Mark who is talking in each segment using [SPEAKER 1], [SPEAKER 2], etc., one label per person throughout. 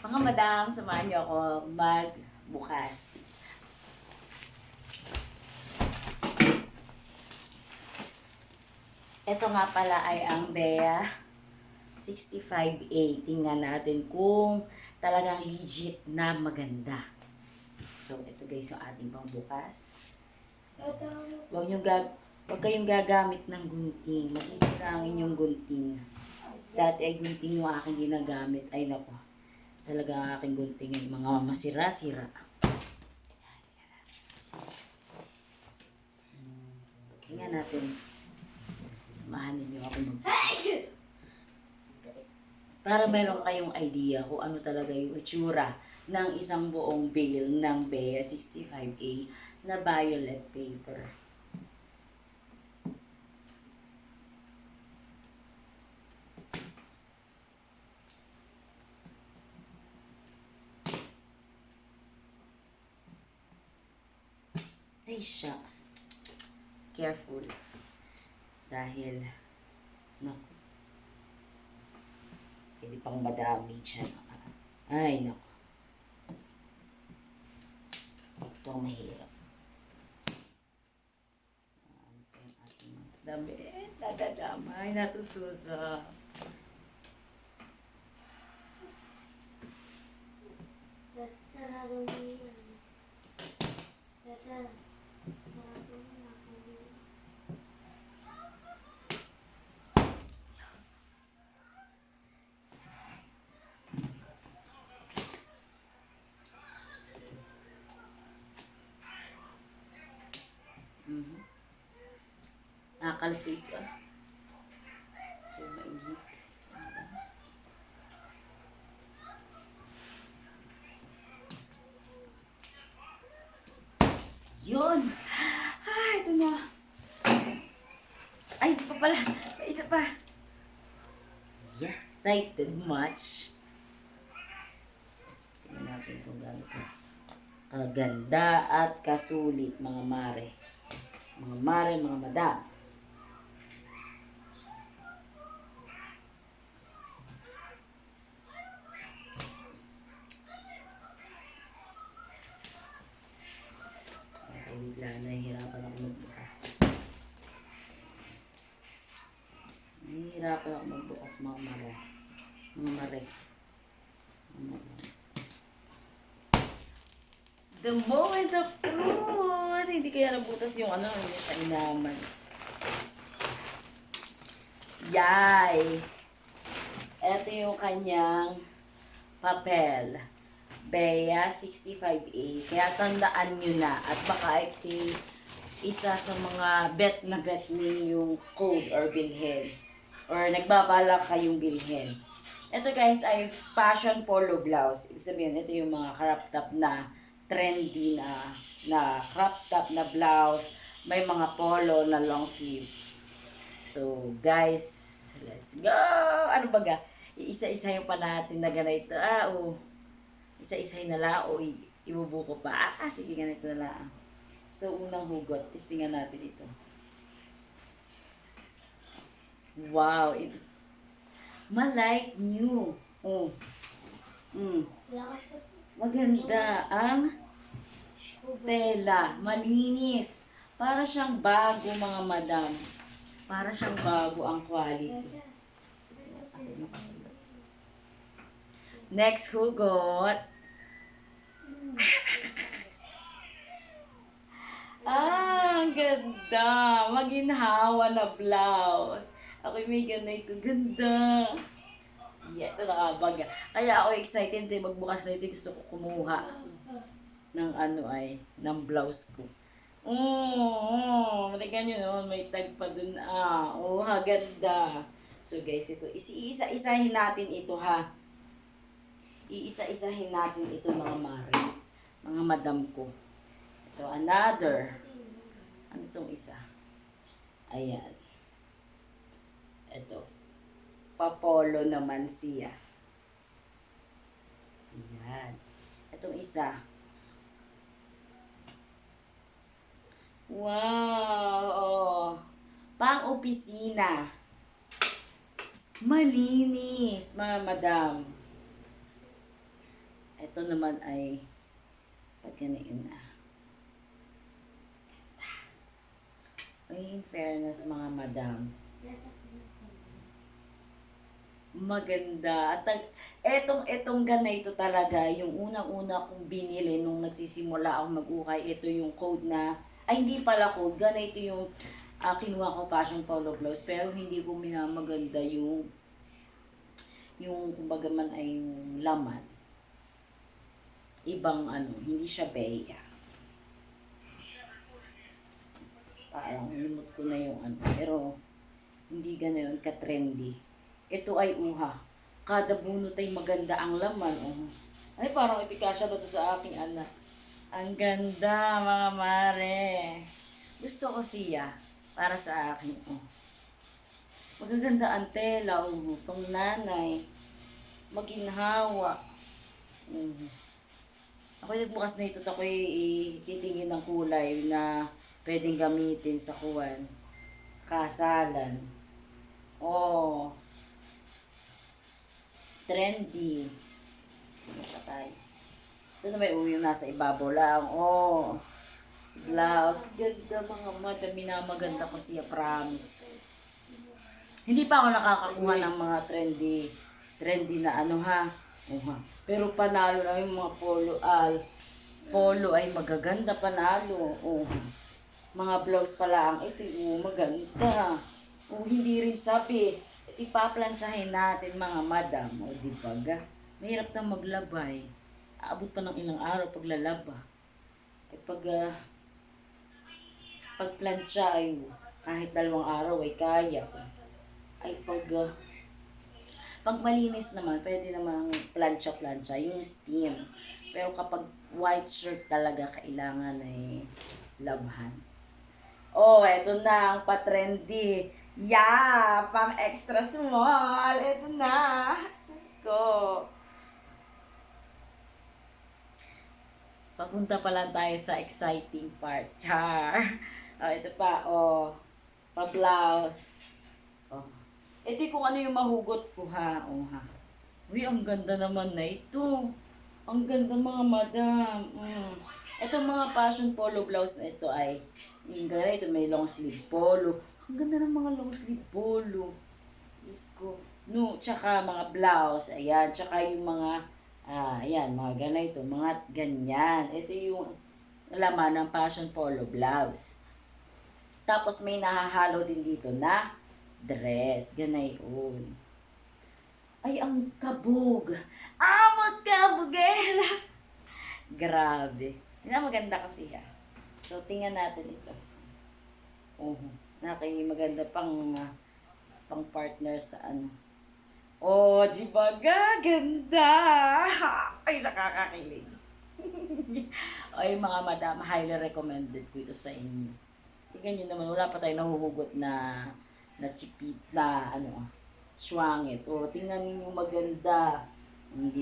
[SPEAKER 1] Mga madam, samahan niyo ako magbukas. Ito nga pala ay ang Bea 65A. Tingnan natin kung talagang legit na maganda. So, ito guys yung ating pangbukas. Huwag kayong gagamit ng gunting. Masisira ang inyong gunting. Dati ay gunting yung aking ginagamit. Ay nako. Talaga ang aking gunting ay mga masira-sira. Tingnan natin. Samahan ninyo ako magbukas. Para meron kayong idea kung ano talaga yung itsura ng isang buong bale ng Bea 65A na violet paper. Ay, shucks. Careful. Dahil, naku. Hindi pang madamage siya. Ay, naku. Ito ang mahirap. Ito yung ating mga damit. Nadadamay, natutusa.
[SPEAKER 2] Sarado mo yan. Sarado mo na.
[SPEAKER 1] Nakakalsik ka. So, mainit. Yun! Ah, ito na. Ay, ito pa pala. May isa pa. Yeah, excited much. Tingnan natin kung gano'n ito. Kaganda at kasulit, mga mare. Mga mare, mga madam. Okay, bigla nahihirapan ako magbukas. Nahihirapan ako magbukas, mga mare. Mga mare. The moment of truth! Hindi kaya nabutas yung ano, yung kainaman. Yay! Ito yung kanyang papel. Bea 65A. Kaya tandaan nyo na. At baka ito isa sa mga bet ninyong code or bilhin. Or nagbabala kayong bilhin. Ito guys ay fashion polo blouse. Ibig sabihin, ito yung mga crop top na trendy na crop top na blouse. May mga polo na long sleeve. So guys, let's go! Ano baga? Iisa-isahin pa natin na ganito. Isa-isahin na lang o ibubuko pa. Sige, ganito na lang. So, unang hugot. Testingan natin ito. Wow! Malike new. Oh. Maganda ang tela. Malinis. Para siyang bago, mga madam. Para siyang bago ang quality. Next hugot. Ang ganda. Maginhawa na blouse. Ako may ganito. Ganda. Yeah, ito nakabaga. Kaya ako excited eh. Magbukas na ito. Gusto ko kumuha ng ng blouse ko. Matikan nyo noon. May tag pa dun. Ganda. So guys, ito. Isa-isahin natin ito ha. Iisa-isahin natin ito mga mare. Mga madam ko. Ito, another. Ano itong isa? Ayan. Ito. Papolo naman siya. Ayan. Itong isa. Wow! Pang-opisina. Malinis, mga madam. Ito naman ay pag ganyan na. Ay, in fairness mga madam, maganda. At etong ganito talaga, yung unang-una kong binili nung nagsisimula ako mag-ukay, ito yung code na, ay hindi pala code, ganito yung kinuha ko passion polo blouse, pero hindi ko minamaganda yung kumbaga man ay yung laman. Ibang ano, hindi siya beya. Parang limot ko na yung ano, pero hindi ganoon ka-trendy. Ito ay uha. Kada bunot ay maganda ang laman. Oh. Ay, parang ipikasya ba ito sa aking anak? Ang ganda, mga mare. Gusto ko siya. Para sa akin. Oh. Magaganda ang tela. Oh. Pang nanay. Maginhawa. Ako nagbukas na ito. Ako titingin ng kulay na pwedeng gamitin sa kuwan. Sa kasalan. Oh. Trendy. Patay. Ito na may yung nasa ibabaw lang. Oh. Blouse. Ganda mga madami na maganda ko siya. Promise. Hindi pa ako nakakakuha ng mga trendy na ano ha. Oh, ha. Pero panalo lang yung mga polo ay magaganda panalo. Oh. Mga blouse pala ang ito. Oh, maganda. Oh, hindi rin sabi. Ipaplansyahin natin mga madam. O, di ba ga? Mahirap na maglabay. Aabot pa ng ilang araw paglalaba. Ay pagplansya ay kahit 2 araw ay kaya. Ay pag malinis naman, pwede namang plansya-plansya, yung steam. Pero kapag white shirt talaga, kailangan ay labhan. Oh, eto na ang pa-trendy. Yeah! Pang extra small. Eto na. Diyos ko. Papunta pa lang tayo sa exciting part. Char. Oh, ito pa. Oh. Pa-blouse. Oh. Ito kung ano yung mahugot ko ha. Oh, ha. Uy, ang ganda naman na ito. Ang ganda mga madam. Itong mga passion polo blouse na ito ay yung ganito, may long sleeve polo. Ang ganda ng mga long sleeve polo. Diyos ko. No, tsaka mga blouse. Ayan. Tsaka yung mga, ayan, mga ganito. Mga ganyan. Ito yung laman ng passion polo blouse. Tapos may nahahalo din dito na dress. Ganayon. Ay, ang kabog. Magkabugera. Grabe. Hindi na maganda kasi ha. So, tingnan natin ito. Maganda pang partner sa ano. Oh, jibaga, ganda! Ay, nakakakilig. Ay, mga madam, highly recommended ko ito sa inyo. Tingnan nyo naman, wala pa tayo nahuhugot na chipit na swangit. O, tingnan niyo maganda. Di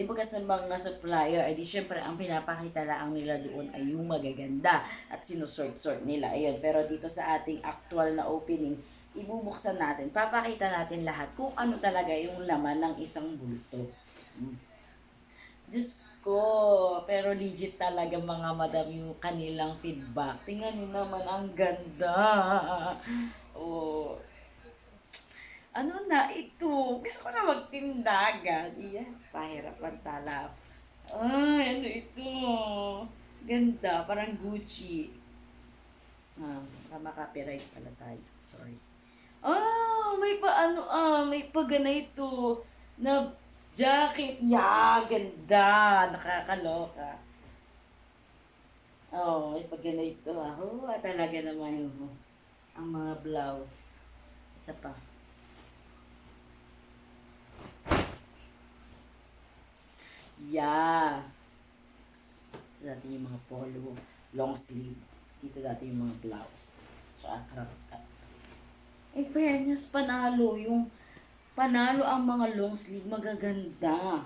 [SPEAKER 1] ba sa mga supplier, ay di syempre ang pinapakita lang nila doon ay yung magaganda at sinusort-sort nila. Ayun, pero dito sa ating actual na opening, ibubuksan natin, papakita natin lahat kung ano talaga yung laman ng isang bulto. Diyos ko, pero legit talaga mga madam yung kanilang feedback. Tingnan nyo naman, ang ganda. Oh, ano na ito? Gusto ko na magtindagan. Iya, pahirapan tala. Ay, ano ito? Ganda, parang Gucci. Maka-copyright pala tayo. Sorry. May pa ganito na jacket. Yeah, ganda. Nakakaloka. Oh, may pa ganito. Talaga naman yung ang mga blouse. Isa pa. Yeah. Ito dati yung mga polo, long sleeve. Dito dati yung mga blouse. Tsaka crop top. In fairness, panalo ang mga long sleeve. Magaganda.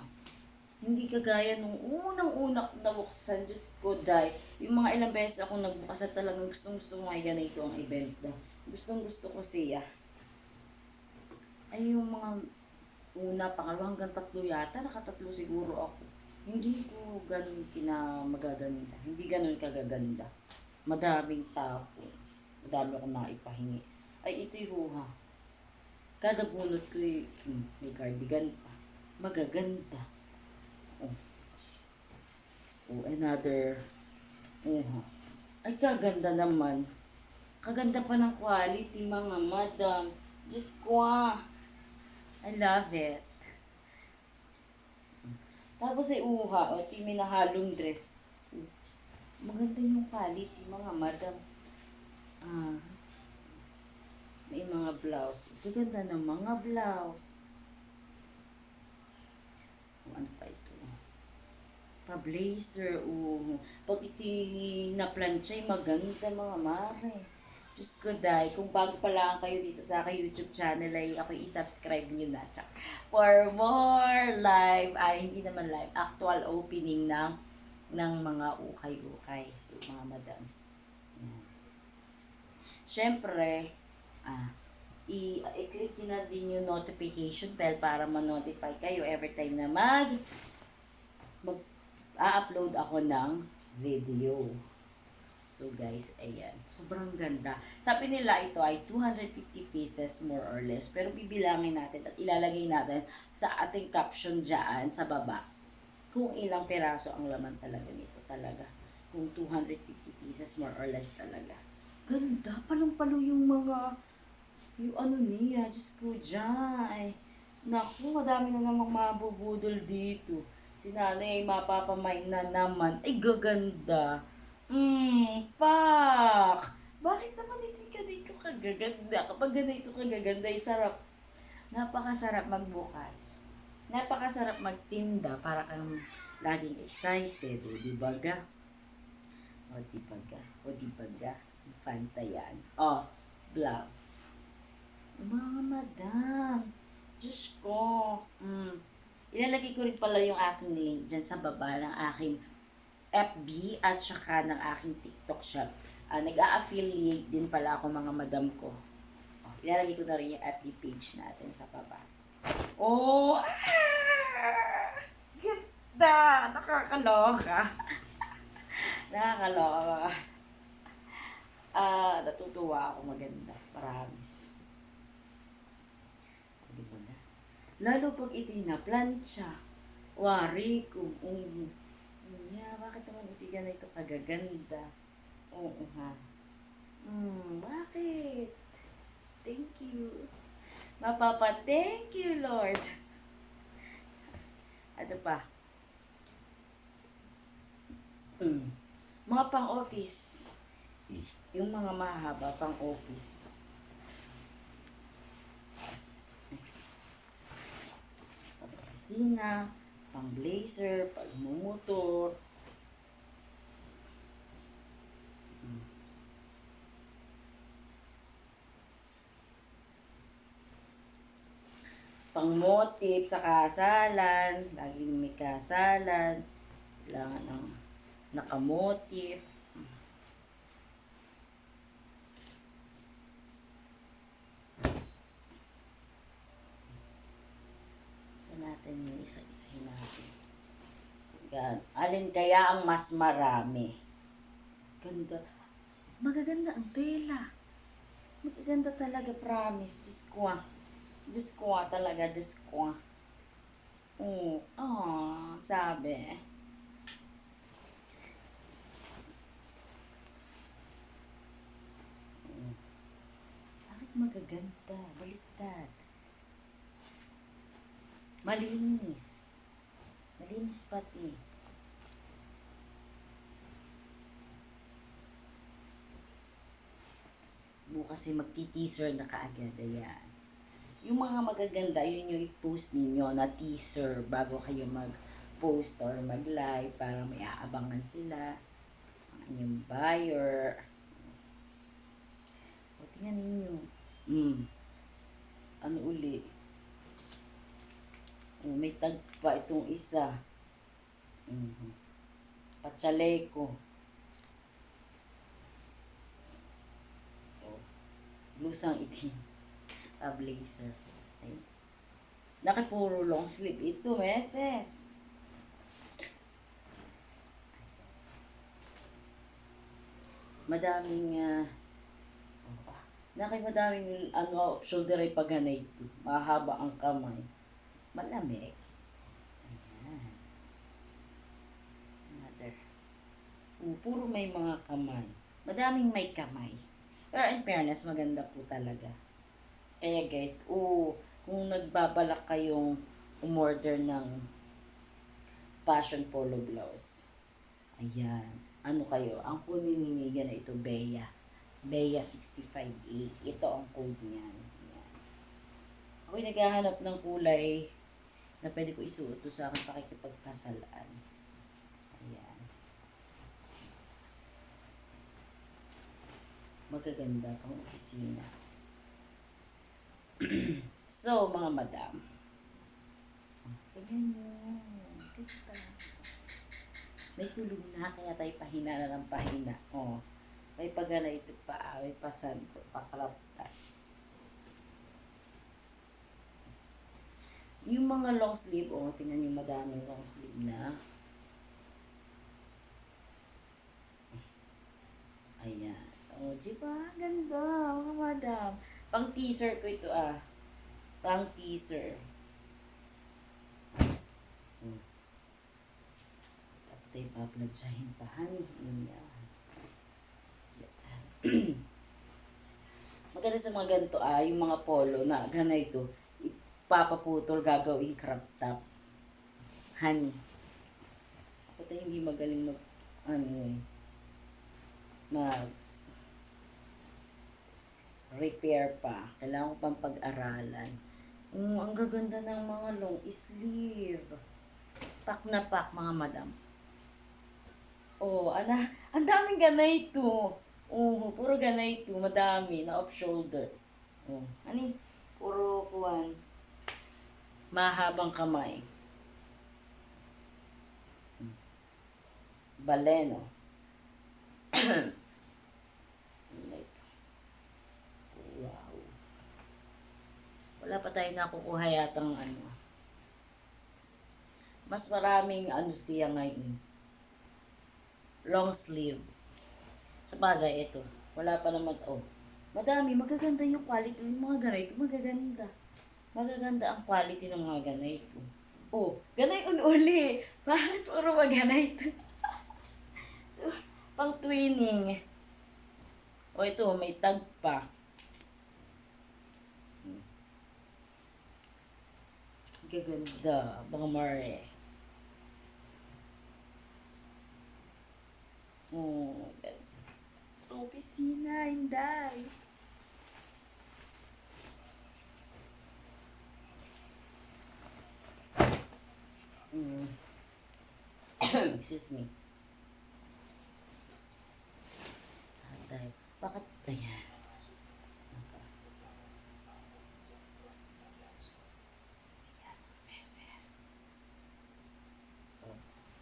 [SPEAKER 1] Hindi kagaya nung unang-una nabuksan. Diyos ko, dahil yung mga ilang beses ako nagbukas at talagang gustong-gusto ko nga ganito ang event na. Gustong-gusto ko siya. Ay, yung mga una, pangalawa hanggang 3 yata. 3 siguro ako. Hindi ko ganun magaganda. Hindi ganun kagaganda. Madaming tao. Madami akong naipahingi. Ay, ito'y huha. Kada bunot ko may cardigan pa. Magaganda. Oh, another huha. Ay, kaganda naman. Kaganda pa ng quality, mga madam. Diyos ko I love it. Tapos ay uha, o ito yung minahalong dress. Maganda yung quality, mga madam. Ah, may mga blouse. Gaganda ng mga blouse. Ano pa ito? Pa-blazer, Pag iti na-planchay, maganda mga mare. Diyos ko, day, kung bago pa lang kayo dito sa aking YouTube channel, ay ako i-subscribe nyo na. Tsaka, for more live, ay hindi naman live, actual opening ng mga ukay-ukay. So, mga madam. Yan. Siyempre, i-click nyo na din yung notification bell para ma-notify kayo every time na mag-upload ako ng video. So guys, ayan. Sobrang ganda. Sabi nila ito ay 250 pieces more or less. Pero bibilangin natin at ilalagay natin sa ating caption dyan sa baba. Kung ilang peraso ang laman talaga nito talaga. Kung 250 pieces more or less talaga. Ganda. Palong-palo yung ano niya. Diyos ko dyan. Naku, madami na namang mabubudol dito. Si nanay mapapamain na naman. Ay, gaganda. Pak! Bakit naman hindi ka dito kagaganda? Kapag ganito kagaganda, ay sarap. Napakasarap magbukas. Napakasarap magtinda para kang laging excited. O, di ba ga? O, di ba ga? O, di ba ga? Fanta yan. O, blouse. Mga madam. Diyos ko. Ilalagay ko rin pala yung aking link dyan sa baba ng aking FB at saka ng aking TikTok shop. Nag-a-affiliate din pala ako mga madam ko. Ilalagay ko na rin yung FB page natin sa baba. Oh! Ganda! Nakakaloka. Nakakaloka. Natutuwa ako maganda. Promise. Diba na? Lalo pag ito'y na-plancha. Wari ko. Bakit naman ito ganito kagaganda? Oo ha. Bakit? Thank you. Thank you, Lord. Ano pa? Mga pang-office. Yung mga mahaba pang-office. Pang-opisina, pang-blazer, pang-motor. Pang-motif sa kasalan, laging may kasalan, kailangan ng nakamotif. Ito natin yung isa-isahin natin. Yan. Alin kaya ang mas marami? Ganda. Magaganda ang tela. Magaganda talaga, promise. Diyos ko Diyos ko talaga, Diyos ko. Sabi. Bakit magaganda? Baliktad. Malinis. Malinis pati. Bukas ay magti-teaser na kaagad. Ayan. Yung mga magaganda, yun yung i-post ninyo na teaser bago kayo mag-post or mag-live para may aabangan sila. Yung buyer. O, tingnan ninyo. Ano uli? May tag pa itong isa. Pachaleko. Blusang itim. Blazer. Nakipuro long sleeve ito, meses. madaming, madaming, off shoulder ay paghanay ito. Mahaba ang kamay. Malamig. Ayan. Another. Puro may mga kamay. Madaming may kamay. Pero in fairness, maganda po talaga. Kaya guys, kung nagbabalak kayong umorder ng fashion polo blouse, ayan, ano kayo, ang punininigan na ito, Bea. Bea 65A. Ito ang code niyan. Ayan. Ako'y naghahanap ng kulay na pwede ko isuot to sa aking pakikipagkasalaan. Ayan. Magaganda pang opisina. So, mga madam. Tingnan nyo. Ganda. May tulog na, kaya tayo pahina na ng pahina. Oh. May pagana ito pa, may pasan ko, pakalapta. Yung mga long sleeve, tingnan nyo madami long sleeve na. Ayan. Diba? Ganda, mga madam. Pang teaser ko ito, Pang teaser. Tapos tayo papladyahin pa, honey. Yan. Maganda sa mga ganito, yung mga polo na ganito, ipapaputol, gagawing crop top. Honey. Kapag tayo hindi magaling mag repair pa. Kailangan ko pang pag-aralan. Ang gaganda ng mga long sleeve. Pak na pak, mga madam. Ang daming ganito. Puro ganito, madami na off shoulder. Puro kuwan. Mahabang kamay. Baleno. Wow. Wala pa tayo nakukuha yatang Mas maraming siya ngayon. Long sleeve. Sa bagay, ito. Wala pa naman, madami, magaganda yung quality ng mga ganito, magaganda. Magaganda ang quality ng mga ganito. Ganay uli. Bakit puro maganito? Pang twinning. Ito, may tag pa. Gaganda, mga mare. Ganda. Opisina, hinday. Excuse me. Bakit? Ayan. Beses.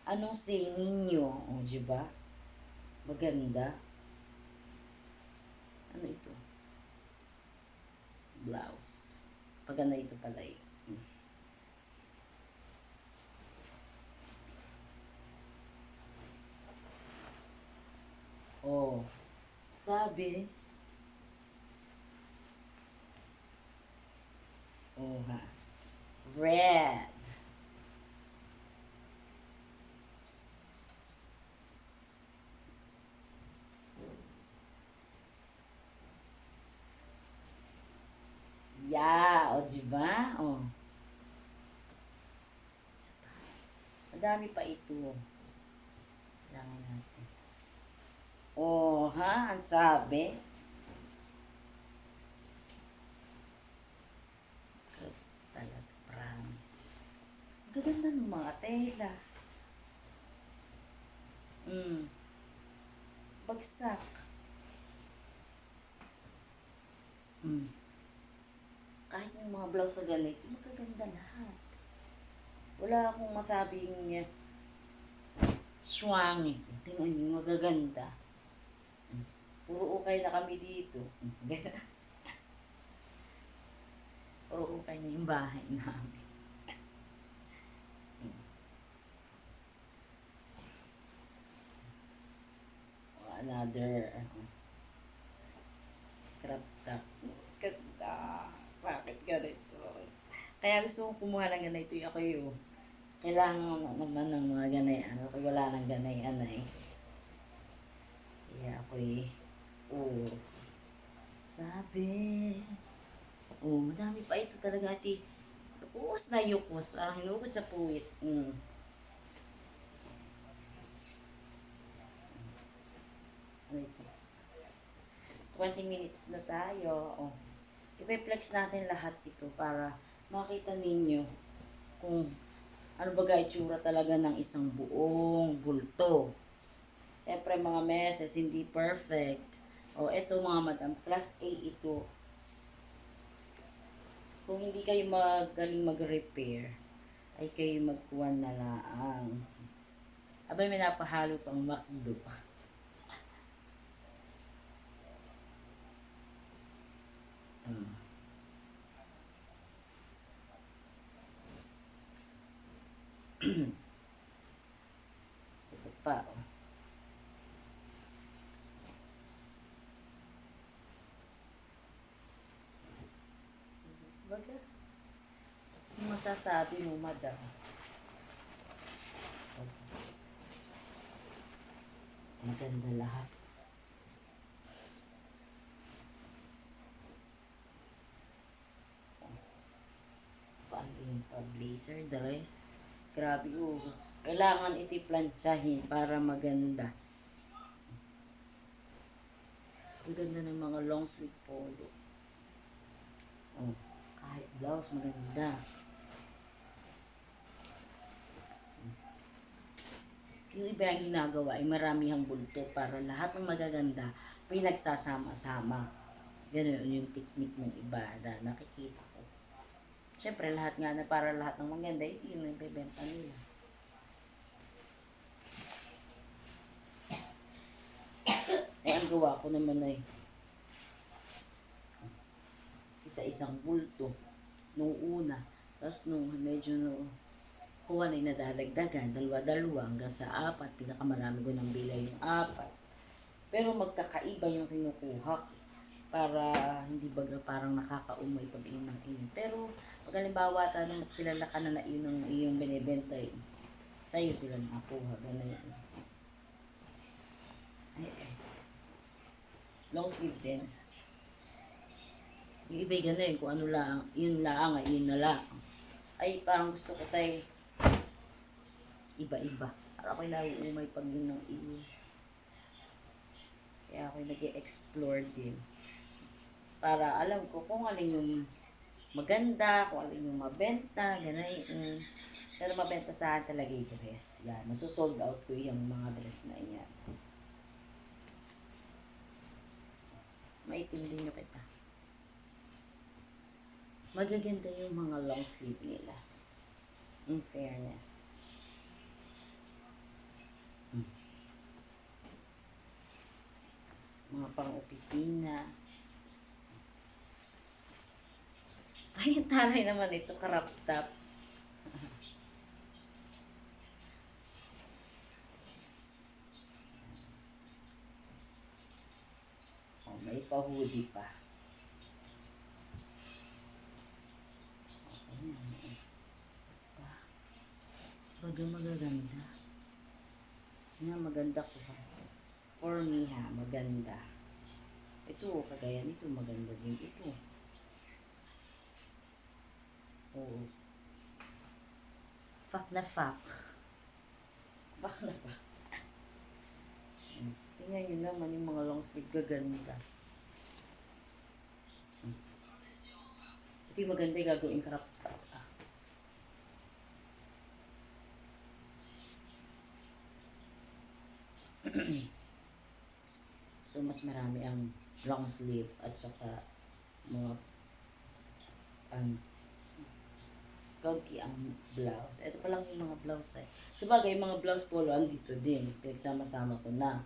[SPEAKER 1] Anong say ninyo? Diba? Maganda. Ano ito? Blouse. Paganda ito pala eh. Sabi. Red. Yeah, diba? Madami pa ito. Kailangan natin. Ang sabi. Talaga, promise. Gaganda ng mga tela. Bagsak. Kahit yung mga blouse na ganito, magaganda lahat. Wala akong masabing swang. Tingnan nyo, magaganda. Puro ukay na kami dito. Puro ukay na yung bahay namin. another crop top. Ganda. Bakit ganito? Kaya gusto kong kumuha ng ganito. Ako yung kailangan naman ng mga ganayan. Ako wala ng ganayan eh. Kaya ako sabi. Madami pa ito talaga ati. Uus na yukos. Parang hinugod sa puwit. Ano ito? 20 minutes na tayo. I-flex natin lahat ito para makita ninyo kung ano ba itsura talaga ng isang buong bulto. Siyempre mga meses, hindi perfect. Eto mga madam, class A ito. Kung hindi kayo magaling mag-repair, ay kayo magkuha na lang. Abay, may napahalo pang McDo. Ito pa, Baga, ano masasabi mo, madam? Maganda lahat. Paano yung pa-blazer, dress? Grabe, kailangan iti-plantsahin para maganda. Ang ganda ng mga long sleeve polo. Kahit blouse, maganda. Yung iba ang ginagawa ay maramihang bulto para lahat ng magaganda pinagsasama-sama. Ganun yung technique ng iba na nakikita ko. Siyempre, lahat nga na para lahat ng maganda, yun ang ibebenta nila. Ang gawa ko naman ay isa-isang bulto nung una. Tapos nung medyo kuha na nadadagdagan, dalawa-dalawa hanggang sa 4. Pinakamarami ko ng bilay yung 4. Pero magkakaiba yung kinukuha para hindi baga parang nakakaumay pag iyon ng iyon. Pero pag halimbawa kilala ka na iyon ng iyong binibenta, sa'yo sila nakakuha. Ganun. Long sleeve din. Yung iba'y ganun, kung ano lang, yun lang, yun na lang. Ay, parang gusto ko tayo iba-iba. Para ako'y nauumay pag yun ng iyo. Kaya ako'y nag-explore din. Para alam ko kung alin yung maganda, kung alin yung mabenta, gano'n. Pero mabenta sa akin talaga yung dress. Yan, masosold out ko yung mga dress na yan. Maitindi nyo kita. Magaganda yung mga long sleeve nila. In fairness. Mga pang-opisina. Ay, ang taray naman ito, crop top. May pa-hoodie pa. Baga magaganda. Maganda ko ha. For me ha, maganda. Ito, kagaya nito, maganda din ito. Fuck na fuck. Fuck na fuck. Tingnan nyo naman yung mga long sleeve, gaganda. Ito yung maganda yung gagawin crop top. So, mas marami ang long sleeve at saka mga kaunti ang blouse. Ito pa lang yung mga blouse ay. Sabagay, yung mga blouse polo andito din. Pinagsama-sama ko na.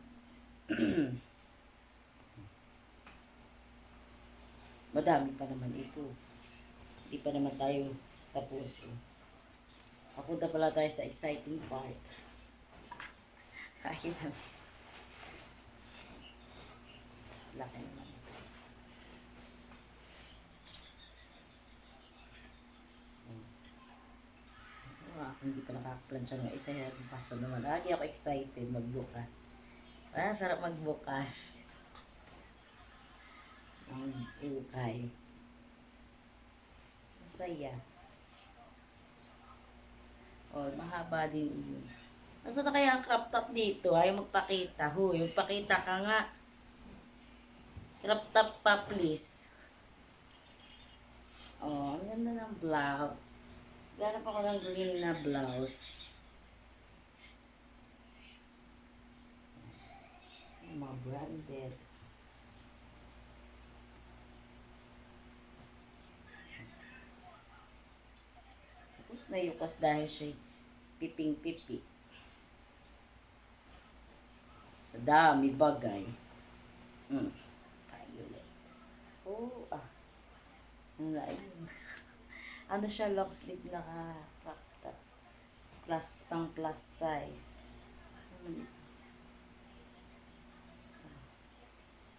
[SPEAKER 1] Madami pa naman ito. Hindi pa naman tayo tapos. Papunta pala tayo sa exciting part. Kahit Laki naman. Hindi pa nakakaplansya ng isa yan. Basta naman. Lagi ako excited magbukas. Sarap magbukas. Ang ukay. Masaya. Mahaba din yun. Nasa na kaya ang crop top dito? Ayaw magpakita. Huy, magpakita ka nga. Crop top pa, please. Ang ganda ng blouse. Ganap ako ng green na blouse. Mga branded. Tapos nayukas dahil siya piping-pipi. Sa dami bagay. Violet. Ano siya, long sleeve na crop top. Pang plus size.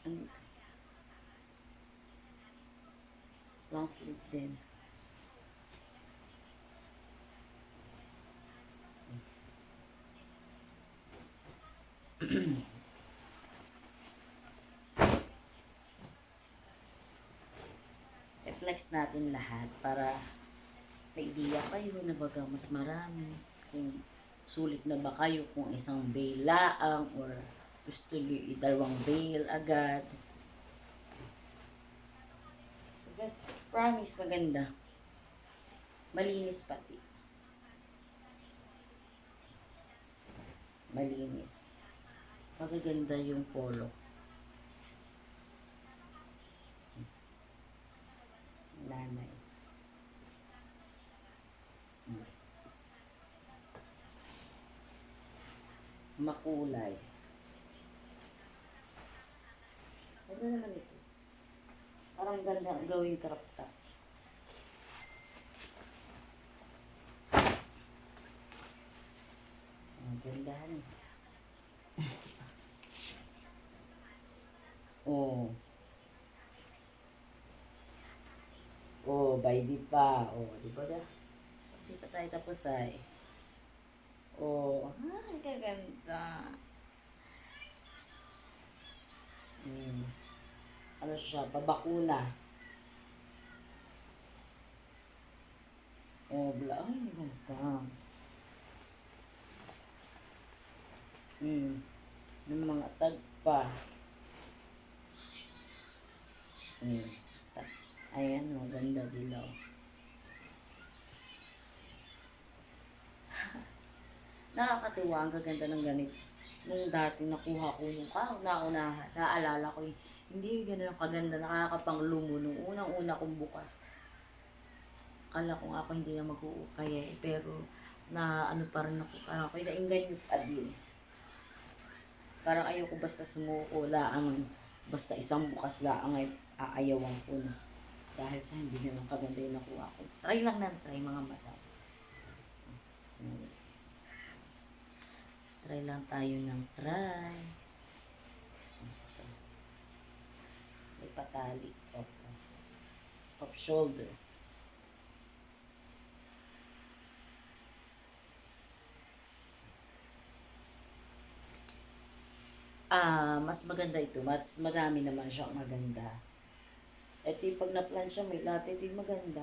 [SPEAKER 1] Ano ito? Long sleeve din. I-flex natin lahat para may idea kayo na baga mas marami. Kung sulit na ba kayo kung isang bail laang or gusto nyo dalawang bail agad. Promise maganda. Malinis pati. Malinis. Magaganda yung polo. Nanay. Makulay. Ano naman ito? Parang ganda ang gawing crop top. Ang gandahan. By di pa. Di ba da? Di pa tayo tapos ay. Ang gaganda. Ano siya? Pabakuna. Ay, ang ganda. Ng mga tagpa. Ayan, maganda dilaw. Nakakatuwa, ang gaganda ng ganito. Nung dati nakuha ko yung nauna, naalala ko hindi gano'n kaganda, nakakapanglumo nung unang-una kong bukas. Akala ko nga pa hindi na mag-uukay pero na ano pa rin ako, parang ako nainganyo pa din. Parang ayoko basta sumuko laang, basta isang bukas laang ay aayawan ko na. Dahil sa hindi na lang kaganda yung nakuha ko. Try lang na try mga madam. Try lang tayo ng try. May patali. Off shoulder. Mas maganda ito. Mas madami naman siyang maganda. Ito yung pag na-plansya, may lahat ito yung maganda.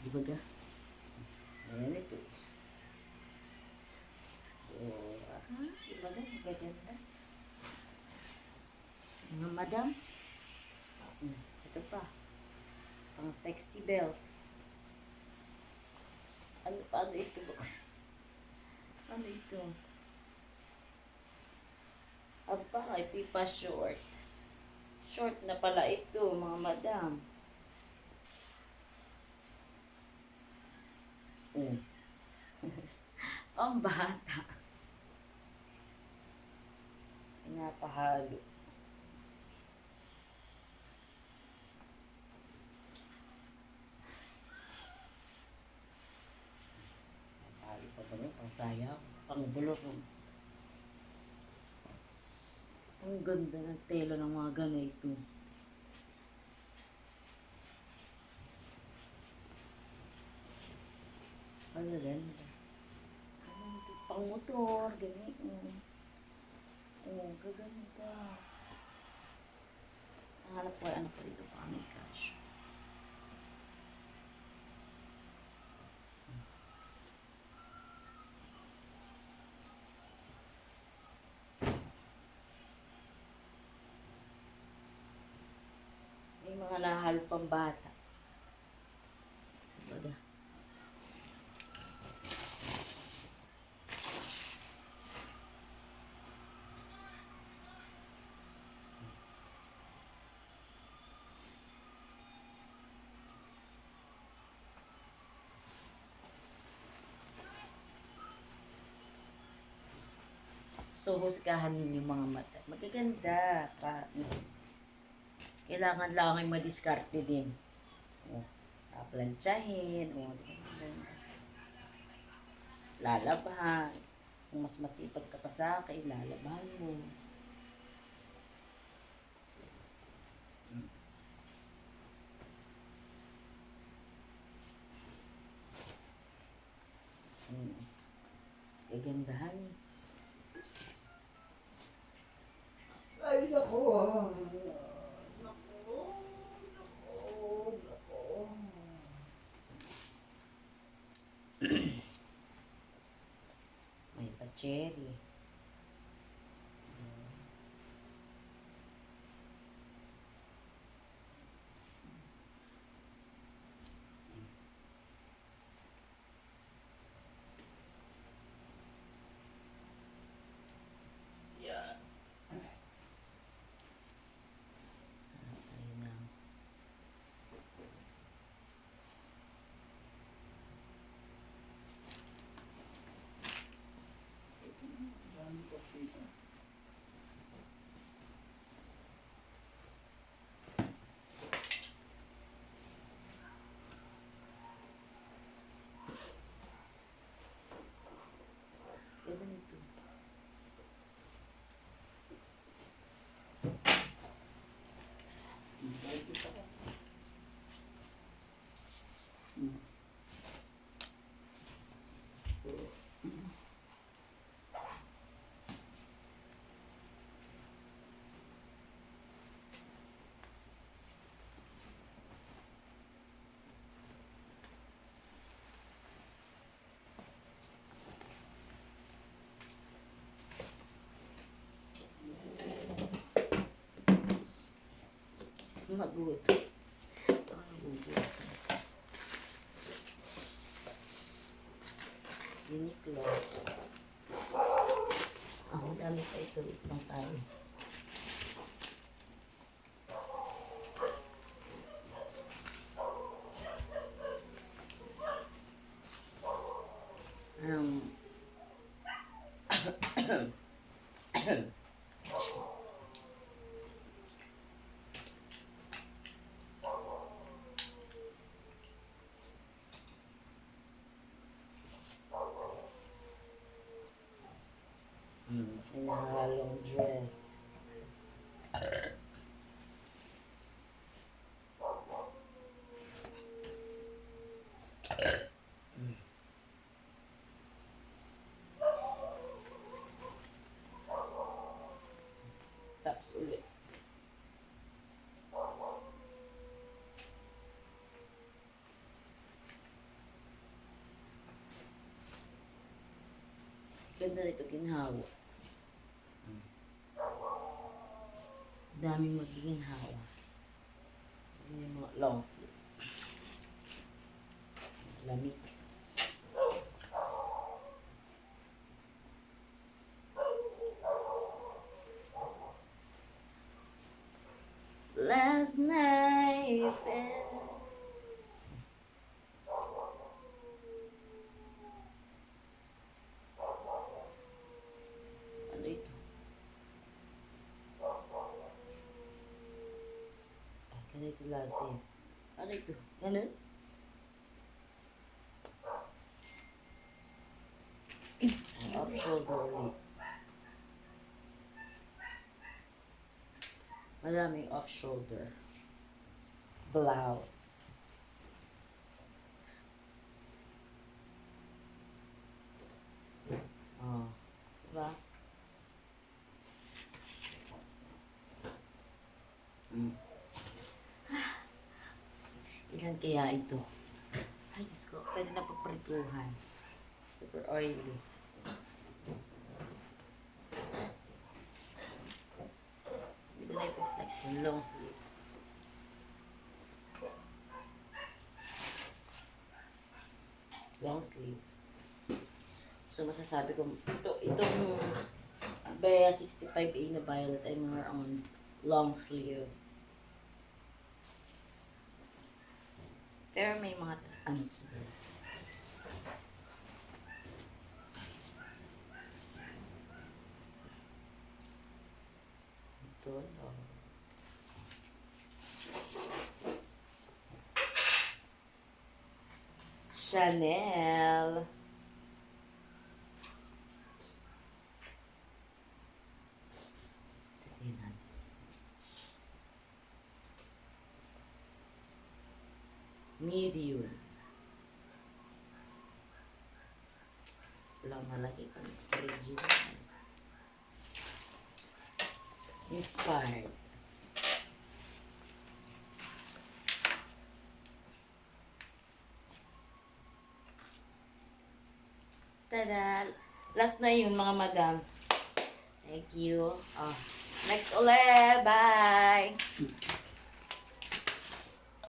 [SPEAKER 1] Di ba ga? Ayan ito. Di ba ga? Magaganda. Mga madam. Ito pa. Pang sexy bells. Paano ito? Ano ito? Parang ito yung pa short. Short na pala ito, mga madam. Ang bata. Napahalo. Napahalo pa ba yun? Pang sayaw? Pang bulok. Ang ganda ng tela ng mga ganito. Ang ganda. Ganito. Pang motor, ganito. Oh, gaganda. Hanap ko ano pa dito pa may cash. May mga nahalo pang bata. Baga. So, husgahan ninyo yung mga mata. Magaganda, promise. Kailangan lang ay madiskarte din. O, plansyahin. O, lalabahan. Kung mas masipag ka pa sa akin, lalabahan mo. Gagandahan.
[SPEAKER 3] Ay, naku. Naku.
[SPEAKER 1] May pa-cherry.
[SPEAKER 3] Yan.
[SPEAKER 1] Ayun na.
[SPEAKER 3] Dami ko dito.
[SPEAKER 1] Ganito.
[SPEAKER 3] Dahil kita ko.
[SPEAKER 1] Magugot. Magugot. Uniqlo. Ang dami pa ito. Itong tayo. Um, Inahalong dress. Taps ulit. Ganda nito ginhawa. Daming magiging hawa. Yung mga long sleeve. Lamig. Last night ano ito? Ganito lasi. Ano ito? Ganun? Off shoulder ulit. Madaming off-shoulder. Blouse. Oh. Diba? Mm. Ilan kaya ito? Ay, Diyos ko. Pwede na paprituhan. Super oily. Hindi ko na ipoflex yung long sleeve. Long sleeve. So, masasabi ko, itong Bea 65A na violet ay more on long sleeve. Pero may mga, ano, ito, oh. Chanel. Tignan natin. Medium. Wala malaki pa. Original. Inspired. Tada! Last na yun, mga madam. Thank you. Oh. Next ulit. Bye!